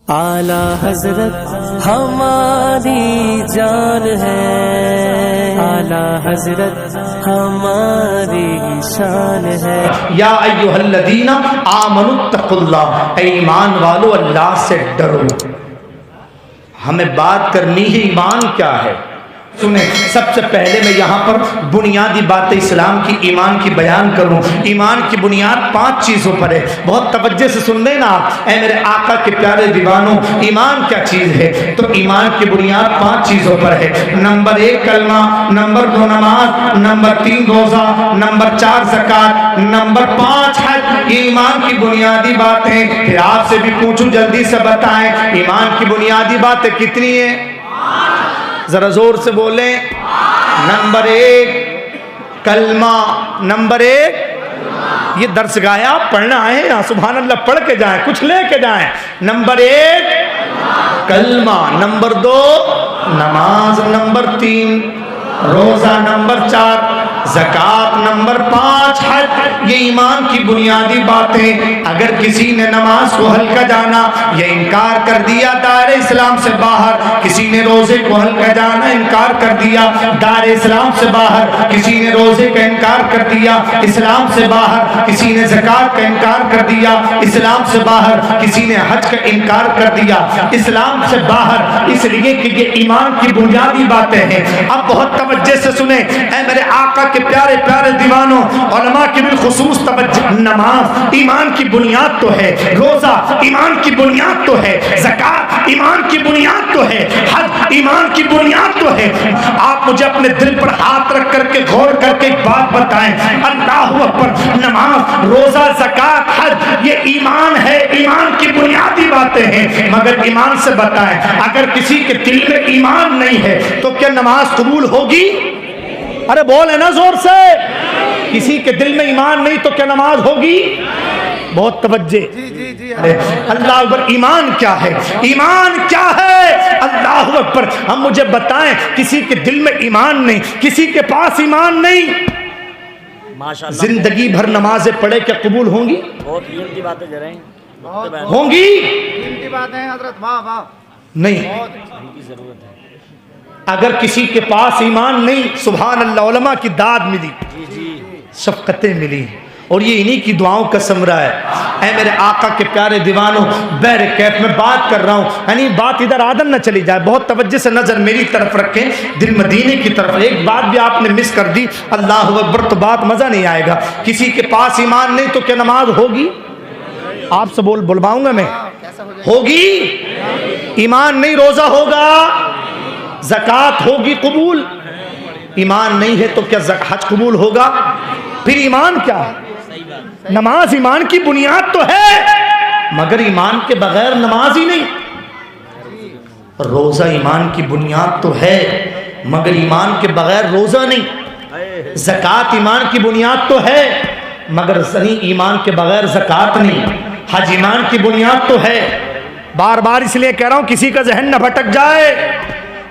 اعلیٰ حضرت ہماری جان ہے، اعلیٰ حضرت ہماری شان ہے۔ یا ایھا الذین آمنوا اتقوا اللہ، اے ایمان والو اللہ سے ڈرو۔ ہمیں بات کرنی ہے ایمان کیا ہے۔ سنیں، سب سے پہلے میں یہاں پر بنیادی بات اسلام کی ایمان کی بیان کروں۔ ایمان کی بنیاد 5 چیزوں پر ہے، بہت توجہ سے سن لینا آپ، اے میرے آقا کے پیارے دیوانوں، ایمان کیا چیز ہے؟ تو ایمان کی بنیاد 5 چیزوں پر ہے۔ نمبر 1 کلمہ، نمبر 2 نماز، نمبر 3 روزہ، نمبر 4 زکوٰۃ، نمبر 5 حج۔ یہ ایمان کی بنیادی باتیں۔ پھر آپ سے بھی پوچھوں، جلدی سے بتائیں ایمان کی بنیادی باتیں کتنی ہیں؟ ذرا زور سے بولیں۔ نمبر 1 کلمہ، نمبر 1 یہ درس گایا آپ پڑھنا آئے ہیں، سبحان اللہ پڑھ کے جائیں، کچھ لے کے جائیں۔ نمبر 1 کلمہ، نمبر 2 نماز، نمبر 3 روزہ، نمبر 4 زکوٰۃ، نمبر 5 حج۔ یہ ایمان کی بنیادی باتیں۔ اگر کسی نے نماز کو ہلکا جانا یا انکار کر دیا دائرہ اسلام سے باہر، کسی نے روزے کو ہلکا جانا انکار کر دیا دائرہ اسلام سے باہر، کسی نے روزے کا انکار کر دیا اسلام سے باہر، کسی نے زکوٰۃ کا انکار کر دیا اسلام سے باہر، کسی نے حج کا انکار کر دیا اسلام سے باہر، اس لیے کہ یہ ایمان کی بنیادی باتیں ہیں۔ اب بہت توجہ سے سنیں، اے میرے آقا کے پیارے پیارے دیوانوں، علماء کی بالخصوص توجہ۔ نماز ایمان کی بنیاد تو ہے، روزہ ایمان کی بنیاد تو ہے، زکوٰۃ ایمان کی بنیاد تو ہے، حج ایمان کی بنیاد تو ہے۔ آپ مجھے اپنے دل پر ہاتھ رکھ کر کے غور کر کے ایک بات بتائیں، اللہ اکبر، نماز، روزہ، زکوٰۃ، حج یہ ایمان ہے، ایمان کی بنیادی باتیں ہیں۔ مگر ایمان سے بتائیں، اگر کسی کے دل میں ایمان نہیں ہے تو کیا نماز قبول ہوگی؟ ارے بولے نا زور سے۔ کسی کے دل میں ایمان نہیں تو کیا نماز ہوگی؟ بہت توجہ۔ اللہ اکبر، ایمان کیا ہے؟ ایمان کیا ہے؟ اللہ اکبر، ہم مجھے بتائیں، کسی کے دل میں ایمان نہیں، کسی کے پاس ایمان نہیں، زندگی بھر نمازیں پڑھے کیا قبول ہوں گی؟ بہت قیمتی باتیں جا رہے ہیں، ہوں گی؟ قیمتی باتیں حضرت، واہ واہ، نہیں۔ کی ضرورت ہے۔ اگر کسی کے پاس ایمان نہیں، سبحان اللہ، علماء کی داد ملی، شفقتیں ملی، اور یہ انہی کی دعاؤں کا ثمرہ ہے۔ اے میرے آقا کے پیارے دیوانوں، بہر کیف میں بات کر رہا ہوں، یعنی بات ادھر آدھر نہ چلی جائے، بہت توجہ سے نظر میری طرف رکھیں، دل مدینے کی طرف۔ ایک بات بھی آپ نے مس کر دی، اللہ اکبر، تو بات مزہ نہیں آئے گا۔ کسی کے پاس ایمان نہیں تو کیا نماز ہوگی؟ آپ سے بلواؤں گا میں، ہوگی؟ ایمان نہیں روزہ ہوگا، زکوٰۃ ہوگی قبول، ایمان نہیں ہے تو کیا حج قبول ہوگا؟ پھر ایمان کیا ہے؟ نماز ایمان کی بنیاد تو ہے، مگر ایمان کے بغیر نماز ہی نہیں۔ روزہ ایمان کی بنیاد تو ہے، مگر ایمان کے بغیر روزہ نہیں۔ زکوٰۃ ایمان کی بنیاد تو ہے، مگر ایمان کے بغیر زکوٰۃ نہیں۔ حج ایمان کی بنیاد تو ہے۔ بار بار اس لیے کہہ رہا ہوں، کسی کا ذہن نہ بھٹک جائے۔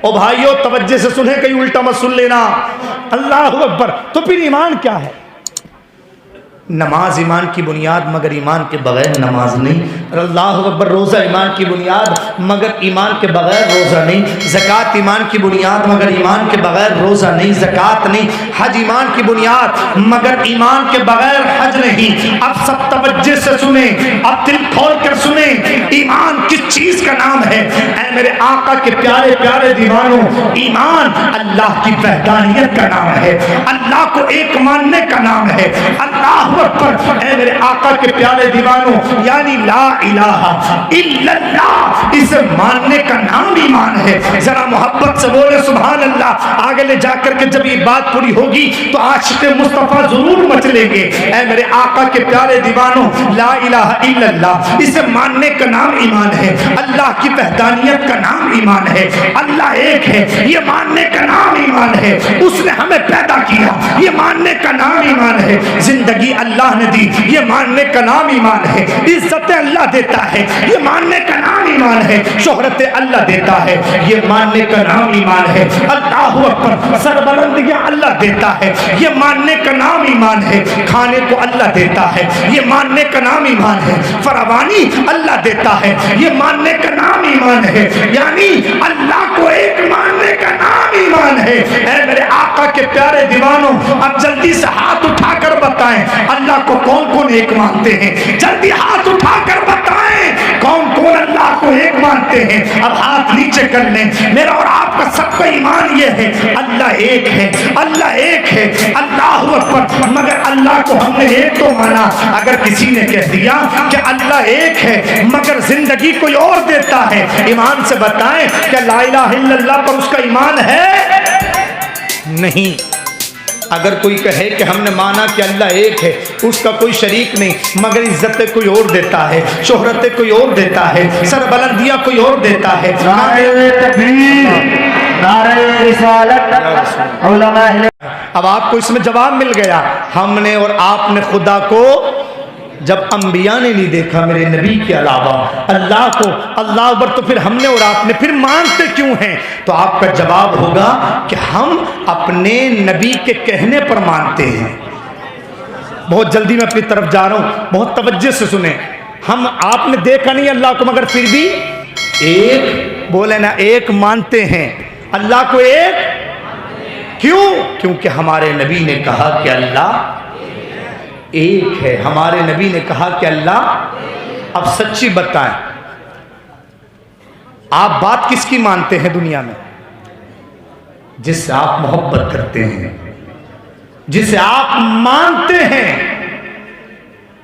او بھائیو توجہ سے سنیں، کہیں الٹا مت سن لینا۔ اللہ اکبر، تو پھر ایمان کیا ہے؟ نماز ایمان کی بنیاد، مگر ایمان کے بغیر نماز نہیں۔ اللہ اکبر، روزہ ایمان کی بنیاد، مگر ایمان کے بغیر روزہ نہیں۔ زکوٰۃ ایمان کی بنیاد، مگر ایمان کے بغیر روزہ نہیں، زکوٰۃ نہیں۔ حج ایمان کی بنیاد، مگر ایمان کے بغیر حج نہیں۔ اب سب توجہ سے سنیں، اب دل کھول کر سنیں، ایمان کس چیز کا نام ہے؟ اے میرے آقا کے پیارے پیارے دیوانوں، ایمان اللہ کی وحدانیت کا نام ہے، اللہ کو ایک ماننے کا نام ہے۔ اللہ اکبر، اے میرے آقا کے پیارے دیوانوں، یعنی لا الہ الا اللہ، اسے ماننے کا نام ایمان ہے۔ ذرا محبت سے بولے سبحان اللہ۔ آگے لے جا کر کے جب یہ بات پوری ہوگی تو عاشق مصطفیٰ ضرور مچلیں گے۔ اے میرے آقا کے پیارے دیوانوں، لا الہ الا اللہ، اسے ماننے کا نام ایمان ہے۔ اللہ کی وحدانیت کا نام ایمان ہے، اللہ ایک ہے، یہ ماننے کا نام ایمان ہے۔ اس نے ہمیں پیدا کیا، یہ ماننے کا نام ایمان ہے۔ زندگی اللہ نے دی، یہ ماننے کا نام ایمان ہے۔ عزت اللہ دیتا ہے، یہ ماننے کا نام ایمان ہے۔ شہرت اللہ دیتا ہے، یہ ماننے کا نام ایمان ہے۔ اللہ اکبر، سربلندیاں اللہ دیتا ہے، یہ ماننے کا نام ایمان ہے۔ کھانے کو اللہ دیتا ہے، یہ ماننے کا نام ایمان ہے۔ فراوانی اللہ دیتا ہے، یہ ماننے کا نام ایمان ہے، یعنی اللہ کو ایک ماننے کا نام ایمان ہے۔ اے میرے آقا کے پیارے دیوانوں، اب جلدی سے ہاتھ اٹھا کر بتائیں اللہ کو کون کون ایک مانتے ہیں؟ جلدی ہاتھ اٹھا کر بتائیں کون کون اللہ کو ایک مانتے ہیں؟ اب ہاتھ نیچے کر لیں۔ میرا اور آپ کا سب کا ایمان یہ ہے اللہ ایک ہے، اللہ ایک ہے، اللہ اکبر۔ مگر اللہ کو ہم نے ایک تو مانا، اگر کسی نے کہہ دیا کہ اللہ ایک ہے مگر زندگی کوئی اور دیتا ہے، ایمان سے بتائیں کہ لا الہ الا اللہ پر اس کا ایمان ہے؟ نہیں۔ اگر کوئی کہے کہ ہم نے مانا کہ اللہ ایک ہے، اس کا کوئی شریک نہیں مگر عزتیں کوئی اور دیتا ہے، شہرتیں کوئی اور دیتا ہے، سربلندیاں کوئی اور دیتا ہے۔ نعرہ تکبیر، نعرہ رسالت، علماء اب آپ کو اس میں جواب مل گیا۔ ہم نے اور آپ نے خدا کو جب انبیاء نے نہیں دیکھا میرے نبی کے علاوہ اللہ کو، اللہ اکبر، تو پھر ہم نے اور آپ نے پھر مانتے کیوں ہیں؟ تو آپ کا جواب ہوگا کہ ہم اپنے نبی کے کہنے پر مانتے ہیں۔ بہت جلدی میں اپنی طرف جا رہا ہوں، بہت توجہ سے سنیں۔ ہم آپ نے دیکھا نہیں اللہ کو مگر پھر بھی ایک بولے نا، ایک مانتے ہیں اللہ کو ایک۔ کیوں؟ کیونکہ ہمارے نبی نے کہا کہ اللہ ایک ہے، ہمارے نبی نے کہا کہ اللہ۔ اب سچی بتائیں آپ بات کس کی مانتے ہیں دنیا میں؟ جس سے آپ محبت کرتے ہیں، جسے آپ مانتے ہیں،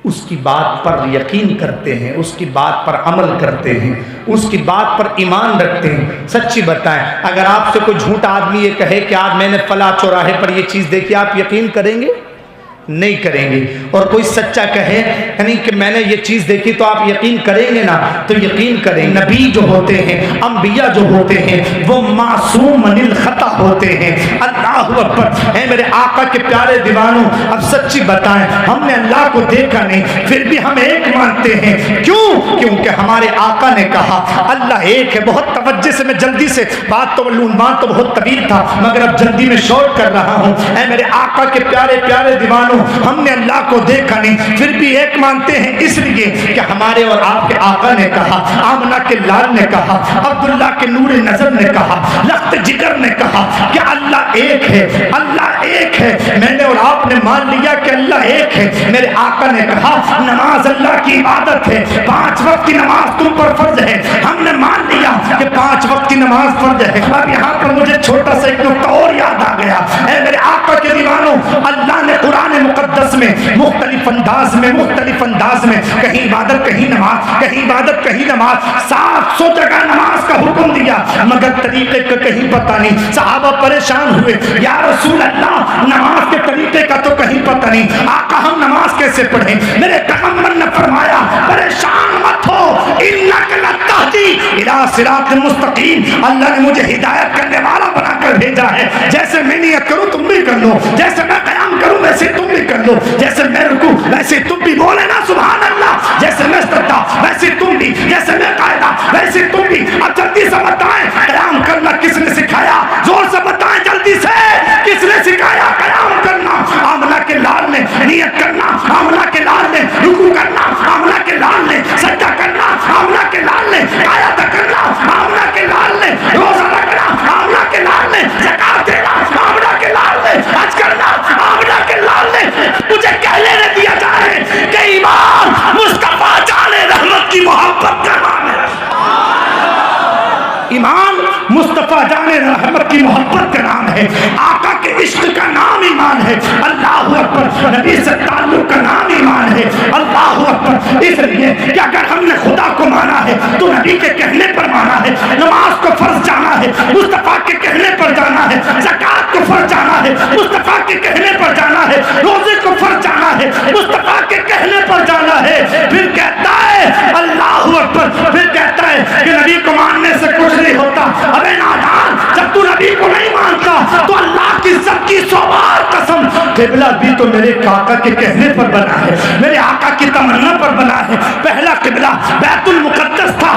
اس کی بات پر یقین کرتے ہیں، اس کی بات پر عمل کرتے ہیں، اس کی بات پر ایمان رکھتے ہیں۔ سچی بتائیں اگر آپ سے کوئی جھوٹا آدمی یہ کہے کہ آج میں نے فلاں چوراہے پر یہ چیز دیکھی، آپ یقین کریں گے؟ نہیں کریں گے۔ اور کوئی سچا کہے یعنی کہ میں نے یہ چیز دیکھی تو آپ یقین کریں گے نا؟ تو یقین کریں۔ نبی جو ہوتے ہیں، انبیاء جو ہوتے ہیں، وہ معصوم من الخطا ہوتے ہیں۔ اللہ اکبر۔ اے میرے آقا کے پیارے دیوانوں، اب سچی بتائیں ہم نے اللہ کو دیکھا نہیں پھر بھی ہم ایک مانتے ہیں۔ کیوں؟ کیونکہ ہمارے آقا نے کہا اللہ ایک ہے۔ بہت توجہ سے میں جلدی سے بات تو عنوان تو بہت طویل تھا مگر اب جلدی میں شارٹ کر رہا ہوں۔ اے میرے آقا کے پیارے پیارے دیوانوں، ہم نے اللہ کو دیکھا نہیں پھر بھی ایک مانتے ہیں، اس لیے کہ ہمارے اور آپ کے آقا نے کہا، آمنہ کے لال نے کہا، عبداللہ کے نور نظر نے کہا، لخت جگر نے کہا کہ اللہ ایک ہے، اللہ ایک ہے۔ میں نے اور آپ نے مان لیا کہ اللہ ایک ہے۔ میرے آقا نے کہا نماز اللہ کی عبادت ہے، 5 وقت کی نماز تم پر فرض ہے۔ ہم نے مان لیا کہ 5 وقت کی نماز فرض ہے۔ اب یہاں پر مجھے چھوٹا سا ایک نقطہ اور یاد آ گیا۔ اے میرے آقا کے دیوانوں، اللہ نے قرآن مقدس میں مختلف انداز میں کہیں عبادت کہیں نماز، کہیں عبادت کہیں نماز، 700 جگہ نماز کا حکم دیا مگر طریقے کا کہیں پتہ نہیں۔ صحابہ پریشان ہوئے، یا رسول اللہ نماز کے طریقے کا تو کہیں پتہ نہیں، آقا ہم نماز کیسے پڑھیں؟ میرے پیغمبر نے فرمایا پریشان مت ہو، انک لتہدی الی صراط مستقیم۔ اللہ نے مجھے ہدایت کرنے والا بنا کر بھیجا ہے۔ جیسے میں نیت کروں تم بھی کر لو، جیسے میں قیام کروں ویسے تم بھی کر لو، جیسے میں رکوع ویسے تم بھی بولے نا سبحان اللہ، جیسے میں سجدہ ویسے تم بھی، جیسے میں قاعدہ ویسے تم بھی۔ اب جلدی سے بتائیں قیام کرنا کس نے سکھایا؟ زور سے بتائیں جلدی سے، کس نے سکھایا قیام کرنا؟ آمنہ کے لال نے نیت کرنا، آمنہ کے لال نے رکوع کرنا، آمنہ کے لال نے سجدہ کرنا، آمنہ کے لال نے قیادت کرنا، آمنہ کے لال نے روزہ رکھنا، آمنہ کے لال نے زکات دینا، آمنہ کے لال نے حج کرنا، آمنہ کے لال نے مجھے کہنے نہ دیا جائے کہ ایمان مصطفیٰ جان رحمت کی محبت کا نام ہے۔ ایمان مصطفیٰ جان رحمت کی محبت کا نام ہے، آقا کے عشق کا نام ایمان ہے۔ اللہ اکبر۔ نبی سے تعلق کا نام ایمان ہے۔ اللہ اکبر۔ اس لیے کہ اگر ہم نے خدا کو مانا ہے تو نبی کے کہنے پر مانا ہے، نماز کو فرض جانا ہے مصطفیٰ کے کہنے پر جانا ہے، زکات کو فرض جانا ہے مصطفیٰ کے کہنے پر جانا ہے، روزے کو فرض جانا ہے مصطفیٰ کے کہنے پر جانا ہے۔ پھر کہتا ہے اللہ اکبر، پھر کہتا ہے کہ نبی کو ماننے سے کچھ نہیں ہوتا۔ ابے نادان، جب تو نبی کو نہیں مانتا تو اللہ کی عزت کی 100 بار قسم، قبلہ بھی تو میرے آقا کے کہنے پر بنا ہے، میرے آقا کی تمنا پر بنا ہے۔ پہلا قبلہ بیت المقدس تھا،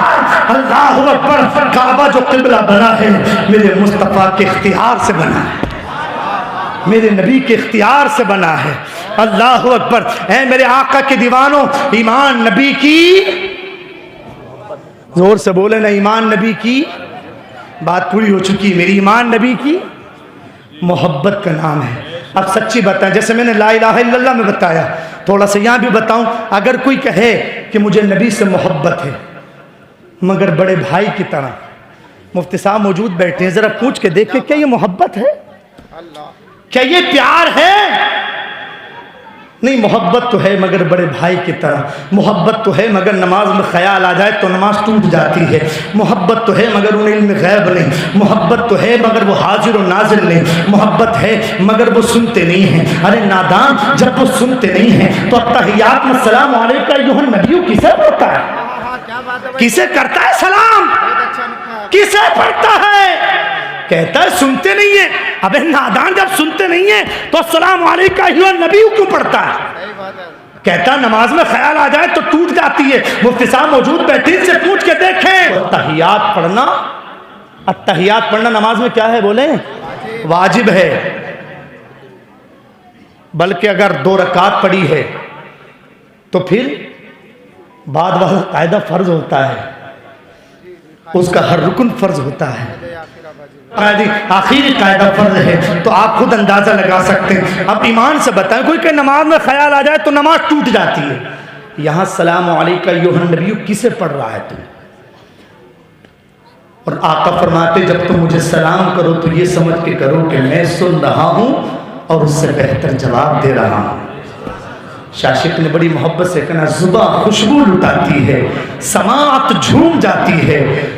اللہ اکبر۔ کعبہ جو قبلہ بنا ہے میرے مصطفیٰ کے اختیار سے بنا ہے، میرے نبی کے اختیار سے بنا ہے۔ اللہ اکبر۔ اے میرے آقا کے دیوانوں، ایمان نبی کی زور سے بولے نا، ایمان نبی کی بات پوری ہو چکی. میری ایمان نبی کی محبت کا نام ہے. اب سچی بتائیں، جیسے میں نے لا الہ الا اللہ میں بتایا، تھوڑا سا یہاں بھی بتاؤں. اگر کوئی کہے کہ مجھے نبی سے محبت ہے مگر بڑے بھائی کی طرح، مفتی صاحب موجود بیٹھے ہیں، ذرا پوچھ کے دیکھ کے کیا یہ محبت ہے؟ کیا یہ پیار ہے؟ نہیں، محبت تو ہے مگر بڑے بھائی کی طرح. محبت تو ہے مگر نماز میں خیال آ جائے تو نماز ٹوٹ جاتی ہے. محبت تو ہے مگر انہیں علم غیب نہیں. محبت تو ہے مگر وہ حاضر و ناظر نہیں. محبت ہے مگر وہ سنتے نہیں ہیں. ارے نادان، جب وہ سنتے نہیں ہیں تو التحیات میں السلام علیکم ایھا النبی کسے پڑھتا ہے؟ کسے کرتا ہے سلام؟ کسے پڑھتا ہے؟ کہتا ہے سنتے نہیں ہیں. ابے نادان، جب سنتے نہیں ہیں تو السلام علیکم ایھا النبی کیوں پڑھتا ہے؟ کہتا نماز میں خیال آ جائے تو ٹوٹ جاتی ہے. مفتی صاحب موجود بیٹھے، ان سے پوچھ کے دیکھیں. التحیات پڑھنا نماز میں کیا ہے بولیں؟ واجب ہے. بلکہ اگر 2 رکعت پڑھی ہے تو پھر بعد والا قاعدہ فرض ہوتا ہے، اس کا ہر رکن فرض ہوتا ہے. آخری قاعدہ فرض ہے. تو آپ خود اندازہ لگا سکتے ہیں. اب ایمان سے بتائیں، کوئی کہ نماز میں خیال آ جائے تو نماز ٹوٹ جاتی ہے، یہاں السلام علیکم ایھا النبی کسے پڑھ رہا ہے تم؟ اور آقا فرماتے جب تم مجھے سلام کرو تو یہ سمجھ کے کرو کہ میں سن رہا ہوں اور اس سے بہتر جواب دے رہا ہوں. شاشق نے بڑی محبت سے کہنا، زباں خوشبو لٹاتی ہے، سماعت جھوم جاتی ہے،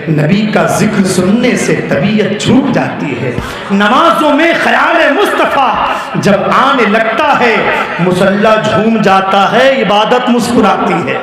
نبی کا ذکر سننے سے طبیعت جھوم جاتی ہے. نمازوں میں خیال مصطفیٰ جب آنے لگتا ہے، مصلی جھوم جاتا ہے، عبادت مسکراتی ہے.